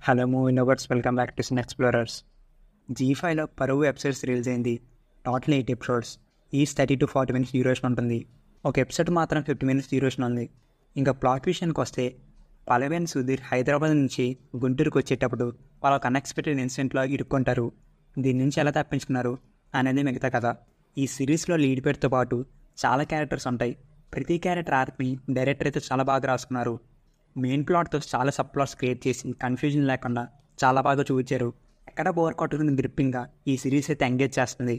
Hello movie నోబర్స్, welcome back to cine explorers. G5లో Paruvu episodes release అయింది. Total 8 episodes, each 30 to 40 minutes duration ఉంటుంది. ఒక ఎపిసోడ్ మాత్రం 50 minutes డ్యూరేషన్ ఉంది. ఇంకా ప్లాట్ విషయానికి వస్తే, పల్లవి సుధీర్ హైదరాబాద్ నుంచి గుంటూరుకు వచ్చేటప్పుడు వాళ్ళకి అన్ఎక్స్పెక్టెడ్ ఇన్సిడెంట్లో ఇరుక్కుంటారు. దీని నుంచి ఎలా తప్పించుకున్నారు అనేది మిగతా కథ. ఈ సిరీస్లో లీడ్ పేరుతో పాటు చాలా క్యారెక్టర్స్ ఉంటాయి. ప్రతి క్యారెక్టర్ ఆర్క్ని డైరెక్టర్ అయితే చాలా బాగా రాసుకున్నారు. మెయిన్ ప్లాట్తో చాలా సబ్ ప్లాట్స్ క్రియేట్ చేసి కన్ఫ్యూజన్ లేకుండా చాలా బాగా చూపించారు. ఎక్కడ బోర్ కొట్టుకుని గ్రిప్పింగ్గా ఈ సిరీస్ అయితే ఎంగేజ్ చేస్తుంది.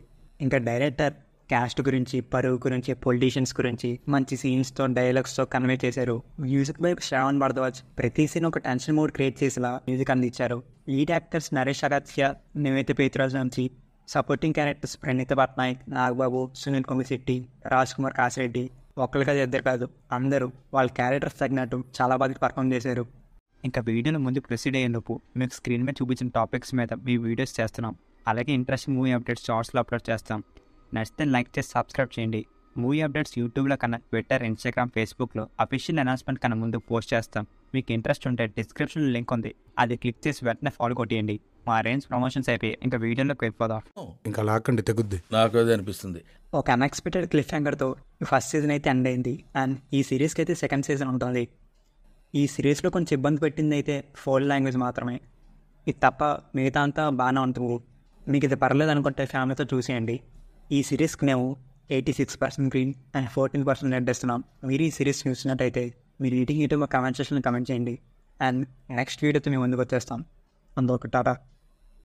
ఇంకా డైరెక్టర్ క్యాస్ట్ గురించి, పరువు గురించి, పొలిటీషియన్స్ గురించి మంచి సీన్స్తో, డైలాగ్స్తో కన్వే చేశారు. మ్యూజిక్ బై శ్రావణ్ భరద్వాజ్ ప్రతి సీన్ ఒక టెన్షన్ మూడ్ క్రియేట్ చేసేలా మ్యూజిక్ అందించారు. లీడ్ యాక్టర్స్ నరేష్ అగత్య, నివేత పేతురాజ్ నుంచి సపోర్టింగ్ క్యారెక్టర్స్ ప్రణీత పట్నాయక్, నాగబాబు, సునీల్ కొమిశెట్టి, రాజ్ కుమార్ కాసిరెడ్డి ఒక్కరు కాదు, ఇద్దరు కాదు, అందరూ వాళ్ళ క్యారెక్టర్స్ తగినట్టు చాలా బాగా పర్ఫామ్ చేశారు. ఇంకా వీడియోలో ముందు ప్రొసీడ్ అయ్యేందుకు మీకు స్క్రీన్ మీద చూపించిన టాపిక్స్ మీద మీ వీడియోస్ చేస్తున్నాం. అలాగే ఇంట్రెస్టింగ్ మూవీ అప్డేట్స్ షార్ట్స్లో అప్లోడ్ చేస్తాం. నచ్చితే లైక్ చేసి సబ్స్క్రైబ్ చేయండి. మూవీ అప్డేట్స్ యూట్యూబ్లో కన్నా ట్విట్టర్, ఇన్స్టాగ్రామ్, ఫేస్బుక్లో అఫీషియల్ అనౌన్స్మెంట్ కన్నా ముందు పోస్ట్ చేస్తాం. మీకు ఇంట్రెస్ట్ ఉంటే డిస్క్రిప్షన్లో లింక్ ఉంది, అది క్లిక్ చేసి వెంటనే ఫాలో కొట్టేయండి. మా రేంజ్ ప్రమోషన్స్ అయిపోయి ఇంకా వీడియోలోకి వెళ్ళిపోదాం. ఇంకా లాక్కండి తెగుద్ది, నాకు అదే అనిపిస్తుంది. ఒక అన్ఎక్స్పెక్టెడ్ క్లిఫ్ హ్యాంగర్తో ఫస్ట్ సీజన్ అయితే ఎండ్ అయింది. అండ్ ఈ సిరీస్కి అయితే సెకండ్ సీజన్ ఉంటుంది. ఈ సిరీస్లో కొంచెం ఇబ్బంది పెట్టింది అయితే ఫోల్ లాంగ్వేజ్ మాత్రమే. ఇది తప్ప మిగతా అంతా బాగానే ఉంటుంది. మీకు ఇది పర్లేదు అనుకుంటే ఫ్యామిలీతో చూసేయండి. ఈ సిరీస్కి మేము 86% గ్రీన్ అండ్ 14% రెడ్ ఇస్తున్నాం. మీరు ఈ సిరీస్ చూసినట్టయితే మీరు యూట్యూబ్ కామెంట్ సెక్షన్లో కమెంట్ చేయండి. అండ్ నెక్స్ట్ వీడియోతో మేము ముందుకు వచ్చేస్తాం. అందుకు టాటా.